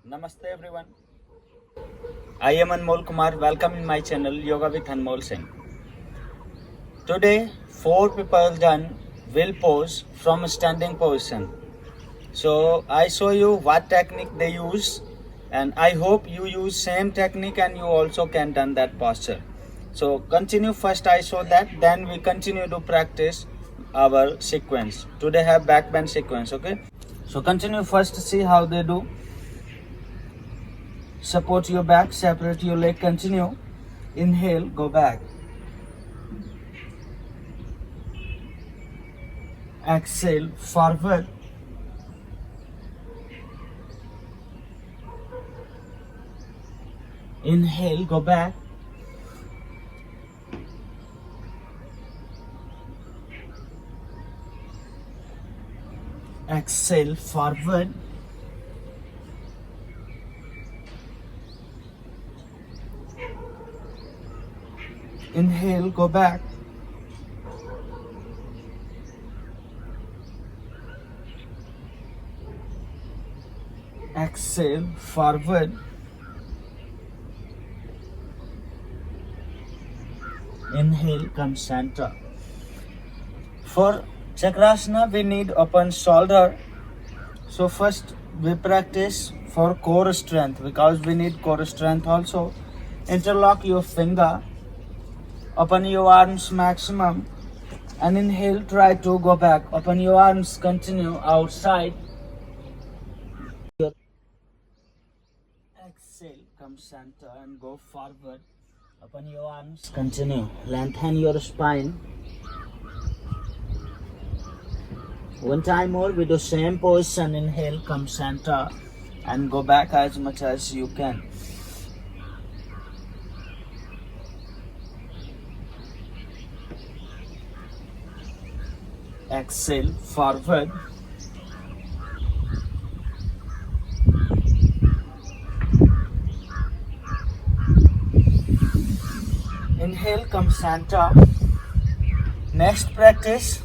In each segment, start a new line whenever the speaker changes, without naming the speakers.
Namaste everyone. I am Anmol Kumar. Welcome in my channel Yoga with Anmol Singh. Today, 4 people done will pose from a standing position. So I show you what technique they use, and I hope you use same technique and you also can done that posture. So continue first. I show that, then we continue to practice our sequence. Today have back bend sequence. Okay. So continue first. See how they do. Support your back, separate your leg, continue. Inhale, go back. Exhale, forward. Inhale, go back. Exhale, forward. Inhale, go back. Exhale, forward. Inhale, come center. For Chakrasana, we need open shoulder. So first we practice for core strength, because we need core strength also. Interlock your finger. Open your arms maximum. And inhale, try to go back. Open your arms, continue outside. Exhale, come center and go forward. Open your arms, continue. Lengthen your spine. One time more, we do same position. Inhale, come center and go back as much as you can. Exhale, forward. Inhale, come center. Next practice.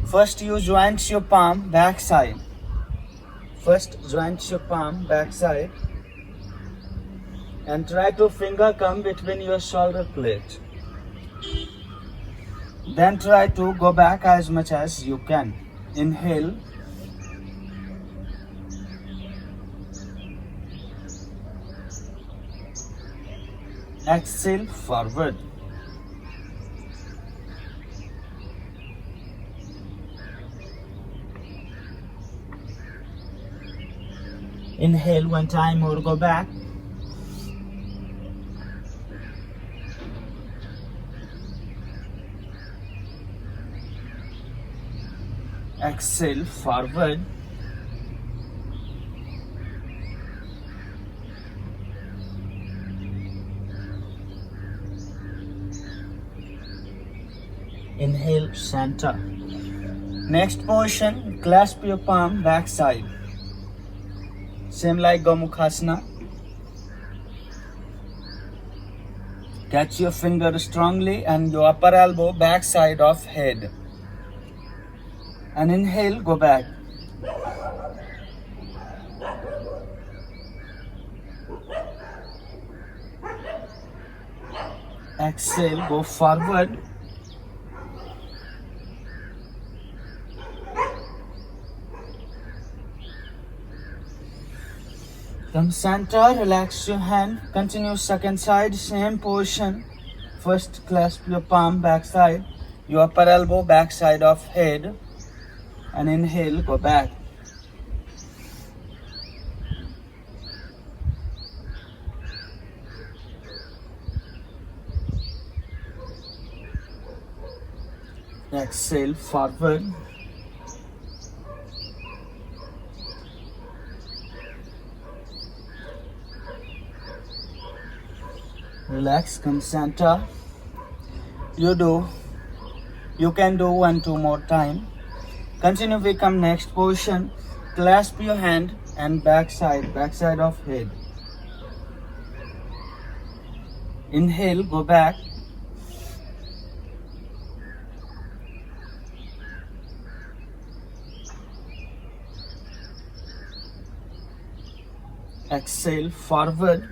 First you joint your palm back side. First joint your palm back side. And try to finger come between your shoulder blades. Then try to go back as much as you can. Inhale. Exhale, forward. Inhale one time more, go back. Exhale, forward. Inhale, center. Next position, clasp your palm back side. Same like Gomukhasana. Catch your finger strongly and your upper elbow back side of head. And inhale, go back. Exhale, go forward. Come center, relax your hand. Continue second side, same position. First clasp your palm back side, your upper elbow back side of head. And inhale, go back. Exhale, forward. Relax, come center. You can do 1-2 more time. Continue, we come next position. Clasp your hand and back side of head. Inhale, go back. Exhale forward.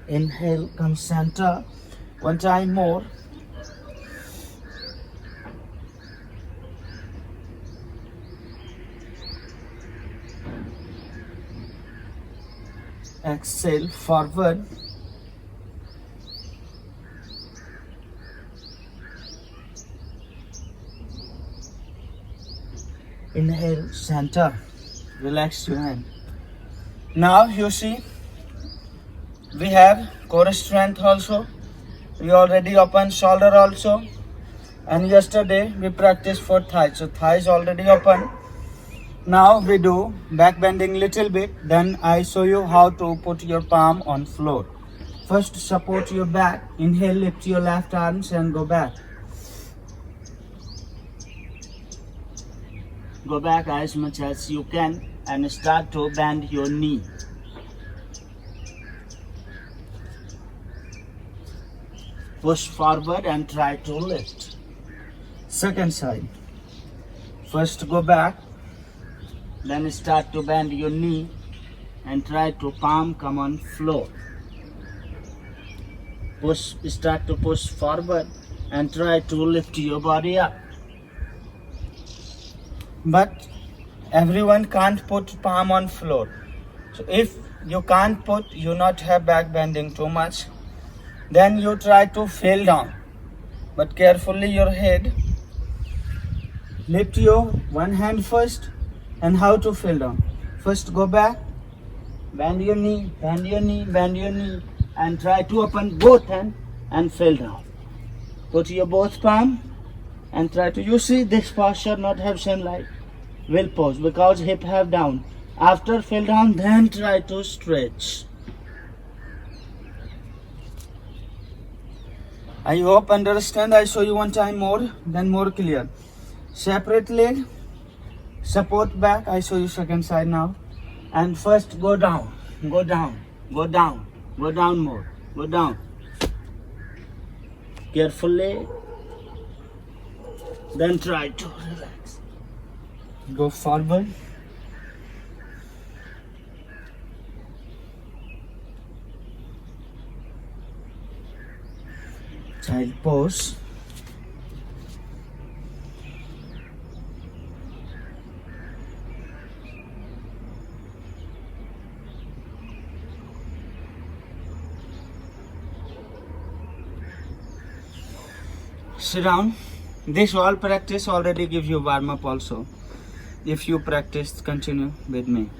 Inhale, come center. One time more. Exhale forward. Inhale, center. Relax your hand. Now you see we have core strength also. We already open shoulder also. And yesterday we practiced for thighs. So thighs already open. Now we do back bending little bit. Then I show you how to put your palm on floor. First support your back. Inhale, lift your left arms and go back. Go back as much as you can and start to bend your knee. Push forward and try to lift. Second side. First go back, then start to bend your knee and try to palm come on floor. Start to push forward and try to lift your body up. But everyone can't put palm on floor. So if you can't put, you not have back bending too much, then you try to fall down. But carefully your head. Lift your one hand first. And how to fall down. First go back, bend your knee, bend your knee, bend your knee, and try to open both hands and fall down. Put your both palm and try to, you see this posture not have same like will pose because hip have down. After fall down, then try to stretch. I hope understand. I show you one time more, then more clear. Separate leg, support back. I show you second side now. And first go down, go down, go down, go down more, go down. Carefully. Then try to relax. Go forward. Child pose. Sit down. This all practice already give you warm up also. If you practice, continue with me.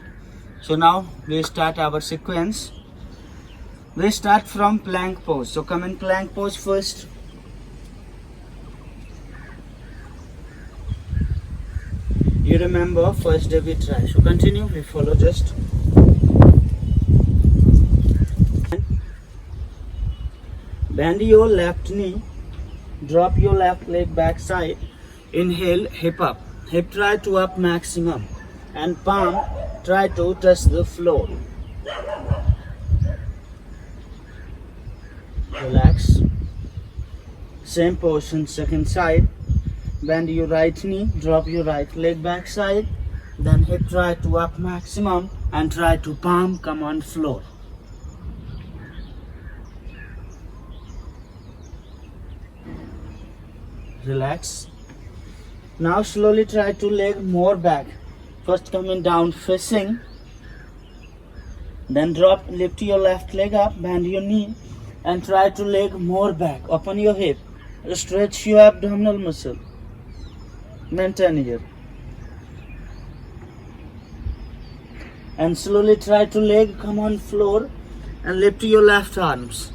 So now we start our sequence. We start from plank pose. So come in plank pose first. You remember first day we try. So continue, we follow just. Bend your left knee. Drop your left leg back side. Inhale, hip up. Hip try to up maximum. And palm try to touch the floor. Relax. Same position, second side. Bend your right knee. Drop your right leg back side. Then hip try to up maximum. And try to palm come on floor. Relax. Now slowly try to leg more back. First coming down facing. Then drop, lift your left leg up, bend your knee and try to leg more back. Open your hip. Stretch your abdominal muscle. Maintain here. And slowly try to leg come on floor and lift your left arms.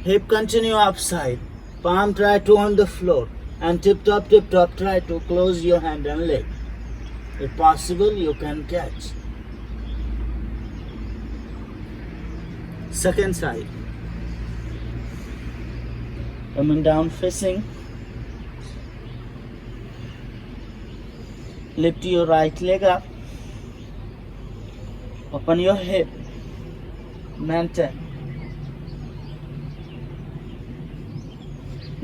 Hip continue upside. Palm try to on the floor. And tip top, try to close your hand and leg. If possible, you can catch. Second side. Coming down facing. Lift your right leg up. Open your hip. Maintain.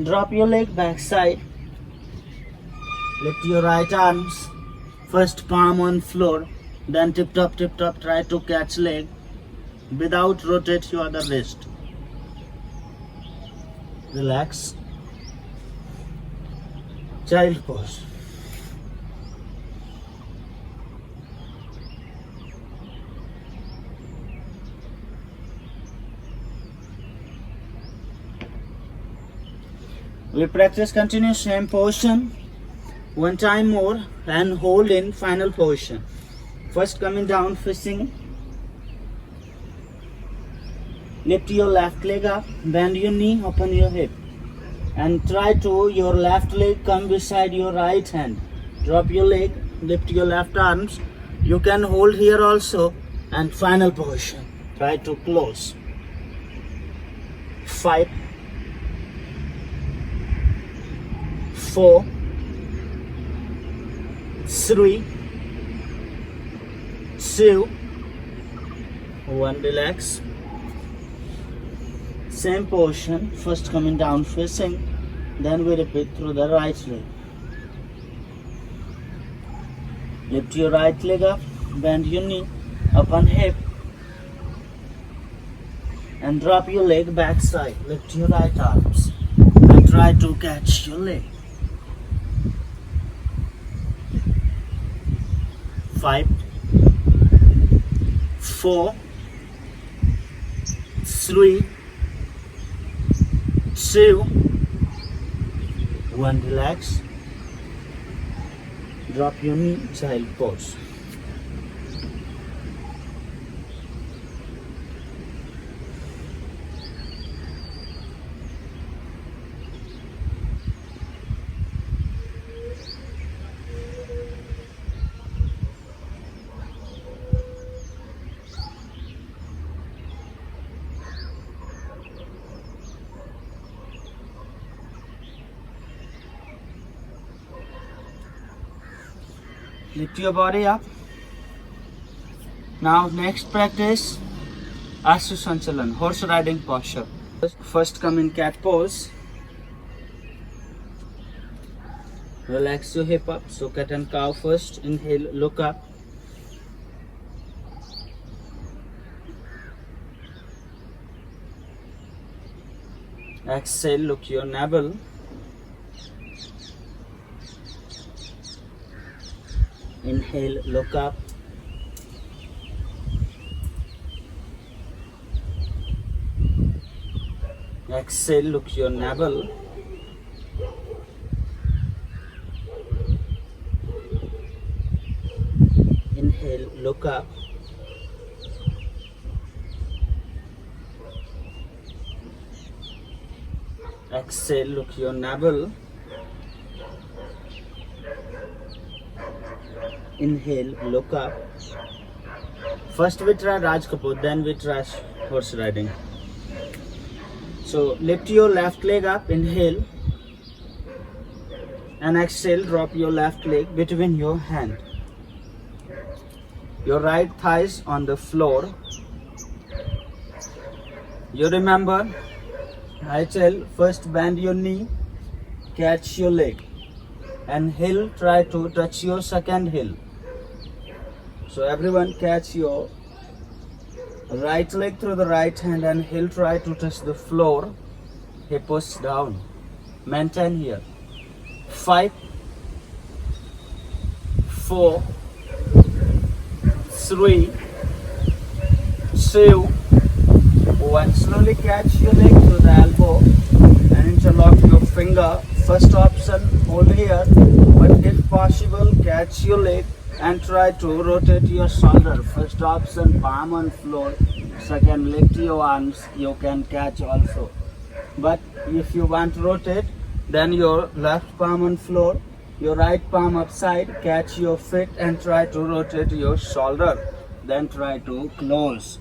Drop your leg back side. Lift your right arms. First palm on floor. Then tip top, try to catch leg. Without rotate your other wrist. Relax. Child pose. We practice continue same position. One time more and hold in final position. First coming down facing. Lift your left leg up, bend your knee, open your hip. And try to your left leg come beside your right hand. Drop your leg, lift your left arms. You can hold here also and final position. Try to close. 5, 4, 3, 2, 1. Relax. Same position, first coming down facing, then we repeat through the right leg. Lift your right leg up, bend your knee, upon hip, and drop your leg back side. Lift your right arms and try to catch your leg. 5, 4, 3, 2, 1. Relax. Drop your knee, child pose. Lift your body up. Now next practice Ashu Sanchalan, horse riding posture. First come in cat pose. Relax your hip up. So cat and cow first. Inhale, look up. Exhale, look your navel. Inhale, look up. Exhale, look your navel. Inhale, look up. Exhale, look your navel. Inhale, look up. First we try Raj Kapoor, then we try horse riding. So lift your left leg up, inhale. And exhale, drop your left leg between your hand. Your right thighs on the floor. You remember, I tell first bend your knee, catch your leg. And heel, try to touch your second heel. So everyone catch your right leg through the right hand and heel try to touch the floor. Hips down. Maintain here. 5, 4, 3, 2, 1. Slowly catch your leg through the elbow and interlock your finger. First option, hold here, but if possible, catch your leg and try to rotate your shoulder. First option, palm on floor. Second, lift your arms. You can catch also. But if you want to rotate, then your left palm on floor, your right palm upside, catch your feet and try to rotate your shoulder. Then try to close.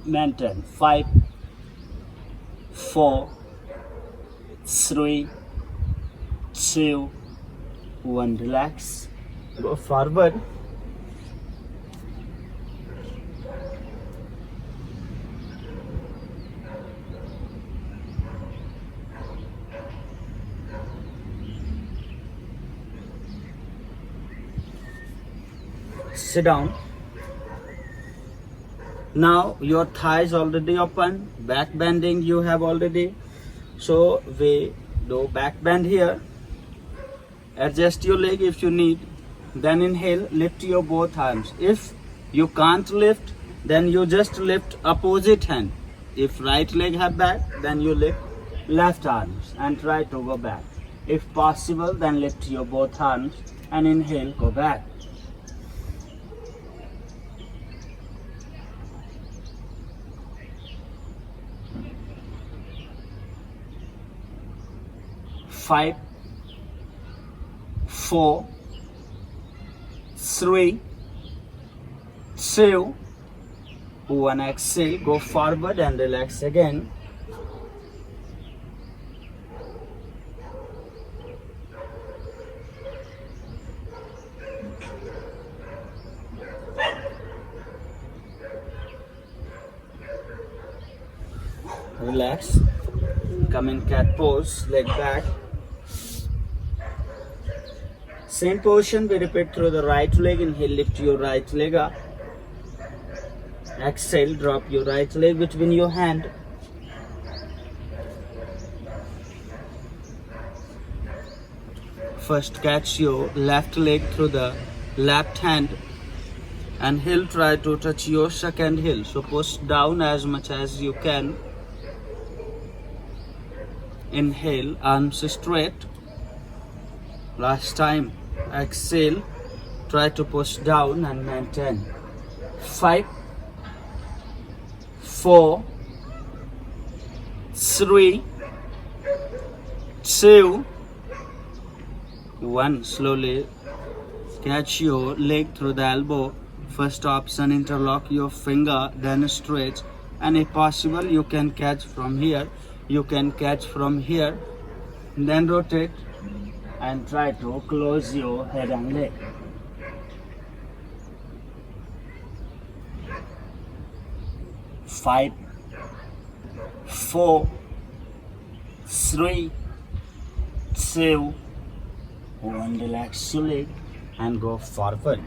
Maintain. 5, 4, 3, 2, 1. Relax. Go forward. Relax, sit down. Now your thighs already open, back bending you have already. So we do back bend here. Adjust your leg if you need. Then inhale, lift your both arms. If you can't lift, then you just lift opposite hand. If right leg have back, then you lift left arms and try to go back. If possible, then lift your both arms and inhale, go back. Five, 4, 3, 2, 1. Exhale, go forward and relax again. Relax. Come in cat pose, leg back. Same position we repeat through the right leg. Inhale, lift your right leg up. Exhale, drop your right leg between your hand. First catch your left leg through the left hand and heel try to touch your second heel. So push down as much as you can. Inhale, arms straight. Last time. Exhale, try to push down and maintain. 5, 4, 3, 2, 1. Slowly catch your leg through the elbow. First option, interlock your finger, then stretch. And if possible, you can catch from here. You can catch from here. Then rotate and try to close your head and leg. Five, 4, 3, 2, 1. Relax your leg and go forward.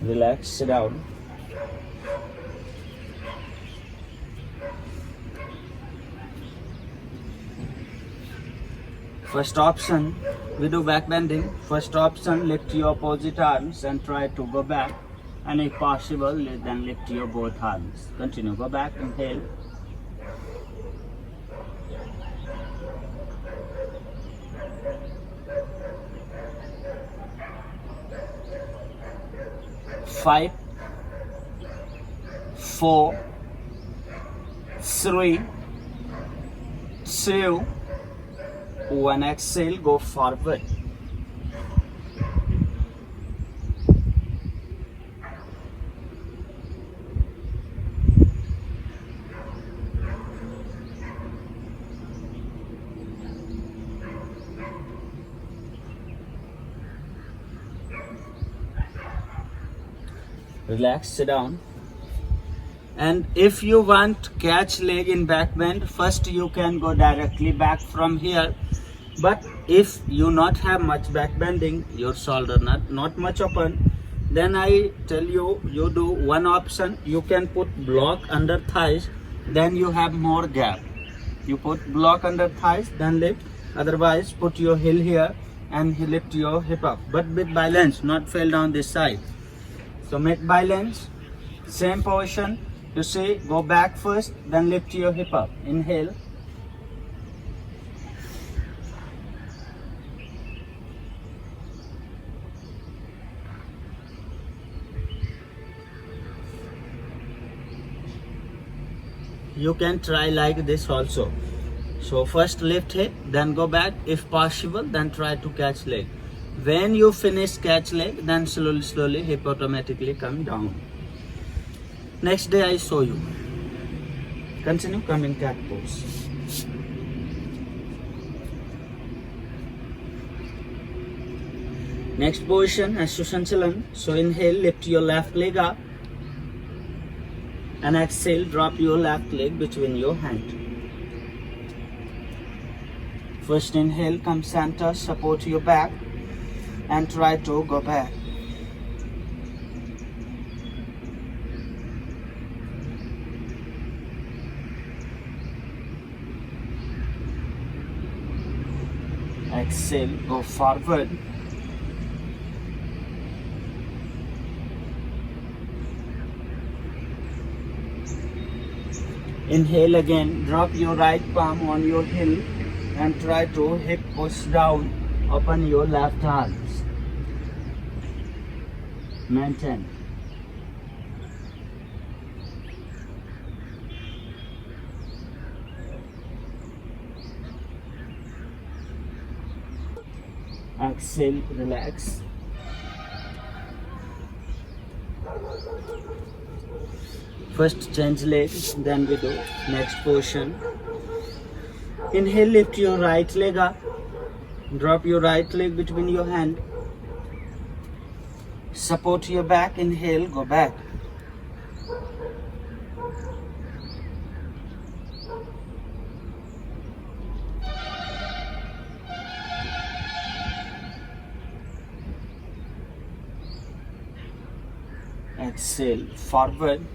Relax, sit down. First option, we do back bending. First option, lift your opposite arms and try to go back. And if possible, then lift your both arms. Continue, go back, inhale. Five, 4, 3, 2, 1. Exhale, go forward. Relax, sit down. And if you want catch leg in back bend, first you can go directly back from here. But if you not have much back bending, your shoulder not much open, then I tell you, you do one option. You can put block under thighs, then you have more gap. You put block under thighs, then lift. Otherwise, put your heel here and lift your hip up. But with balance, not fall down this side. So make balance, same position. You see, go back first, then lift your hip up. Inhale. You can try like this also. So first lift hip, then go back. If possible, then try to catch leg. When you finish catch leg, then slowly hip automatically come down. Next day I show you. Continue, come in cat pose. Next position as Susanchalan. So inhale, lift your left leg up, and exhale, drop your left leg between your hands. First inhale, come center, support your back, and try to go back. Exhale, go forward. Inhale again, drop your right palm on your heel and try to hip push down, open your left arms. Maintain. Exhale, relax. First change leg, then we do next position. Inhale, lift your right leg up. Drop your right leg between your hand. Support your back. Inhale, go back. Exhale, forward.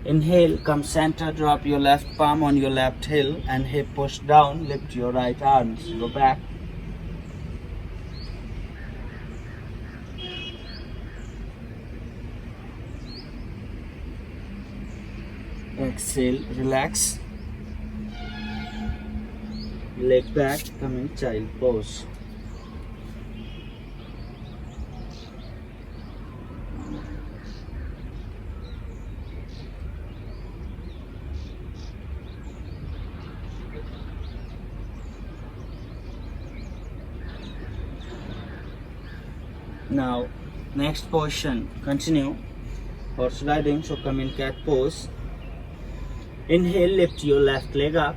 Inhale, come center, drop your left palm on your left heel and hip push down, lift your right arms, go back. Exhale, relax. Leg back, come in child pose. Now, next position, continue horse riding, so come in cat pose. Inhale, lift your left leg up.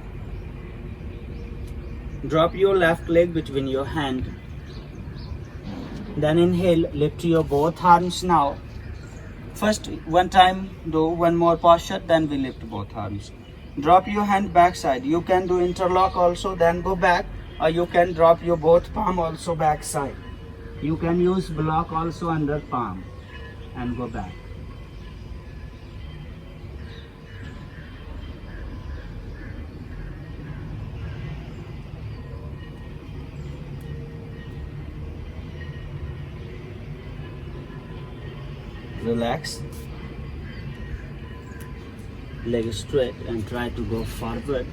Drop your left leg between your hand. Then inhale, lift your both arms now. First, one time do one more posture, then we lift both arms. Drop your hand back side. You can do interlock also, then go back, or you can drop your both palm also back side. You can use block also under palm and go back. Relax. Leg straight and try to go forward.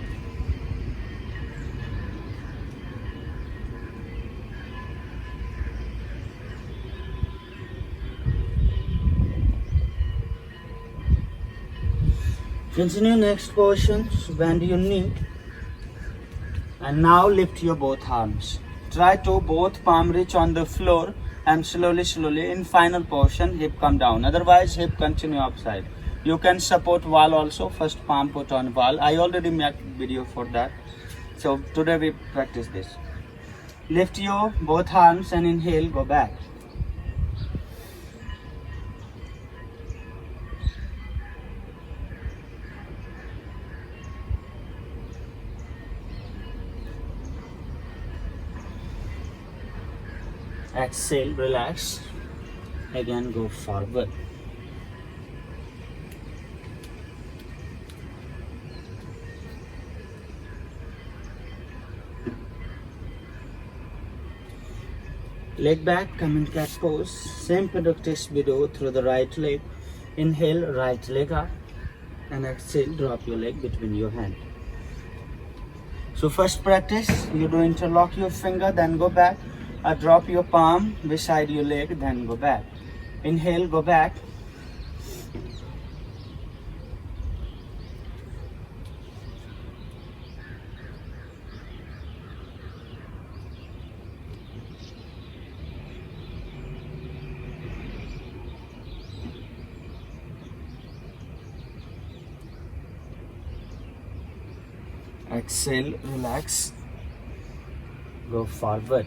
Continue next position, so bend your knee and now lift your both arms. Try to both palm reach on the floor and slowly in final position hip come down, otherwise hip continue upside. You can support wall also, first palm put on wall. I already made video for that, so today we practice this. Lift your both arms and inhale, go back. Exhale, relax. Again, go forward. Leg back, come in cat pose. Same practice we do through the right leg. Inhale, right leg up. And exhale, drop your leg between your hands. So first practice, you do interlock your finger, then go back. Drop your palm beside your leg, then go back. Inhale, go back. Exhale, relax. Go forward.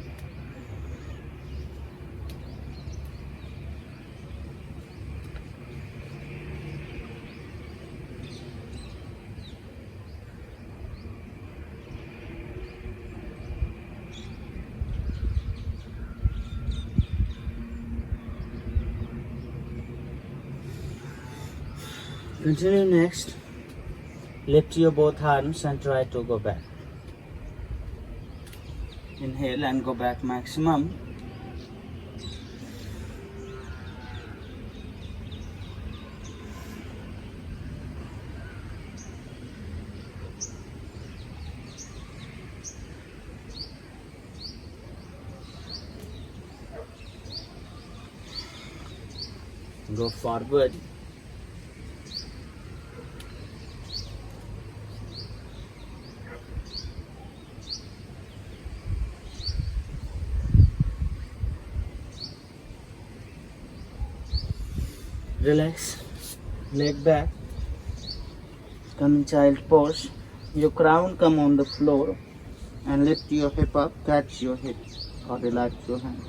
Continue next. Lift your both arms and try to go back. Inhale and go back maximum. Go forward. Relax, leg back, come in child pose. Your crown come on the floor and lift your hip up, catch your hip or relax your hand.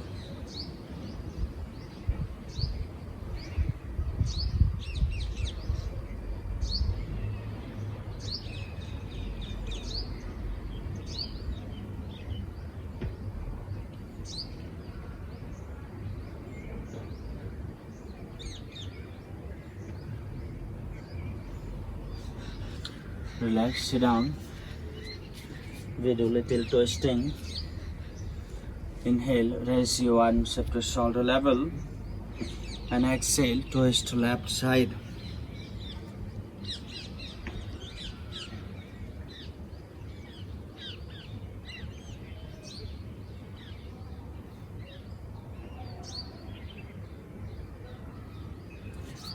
Relax, sit down. We do little twisting. Inhale, raise your arms up to shoulder level and exhale, twist to left side.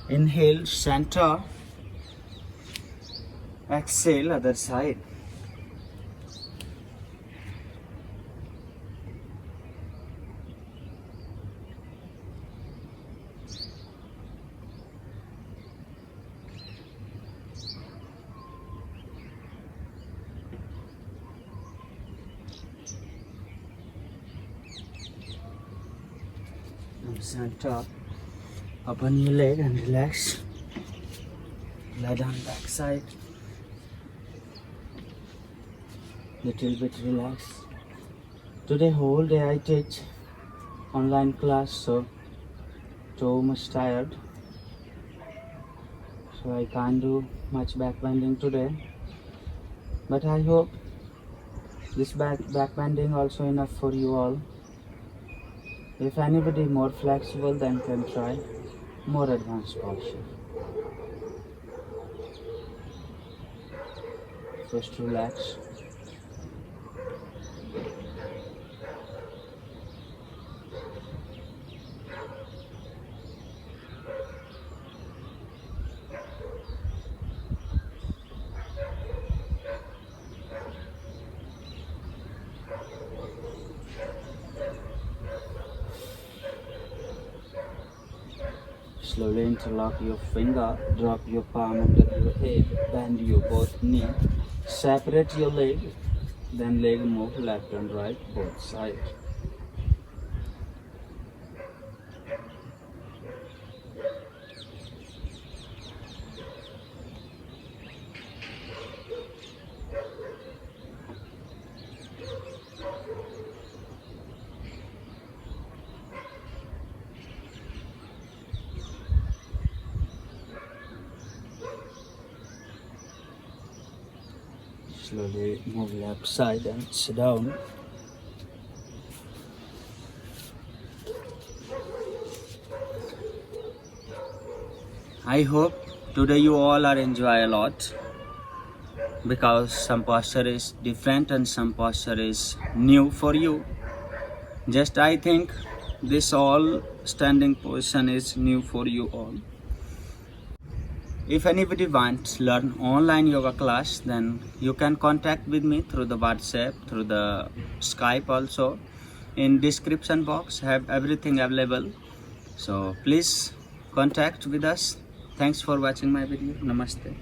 Inhale, center. Exhale, other side. Now center. Open your leg and relax. Lie down back side. Little bit relax. Today whole day I teach online class, so too much tired. So I can't do much back bending today. But I hope this back bending also enough for you all. If anybody more flexible, then can try more advanced posture. Just relax. Slowly interlock your finger, drop your palm under your head, bend your both knee, separate your leg, then leg move left and right, both sides. Slowly move left side and sit down. I hope today you all are enjoy a lot, because some posture is different and some posture is new for you. Just I think this all standing position is new for you all. If anybody wants to learn online yoga class, then you can contact with me through the WhatsApp, through the Skype also. In description box have everything available. So please contact with us. Thanks for watching my video. Namaste.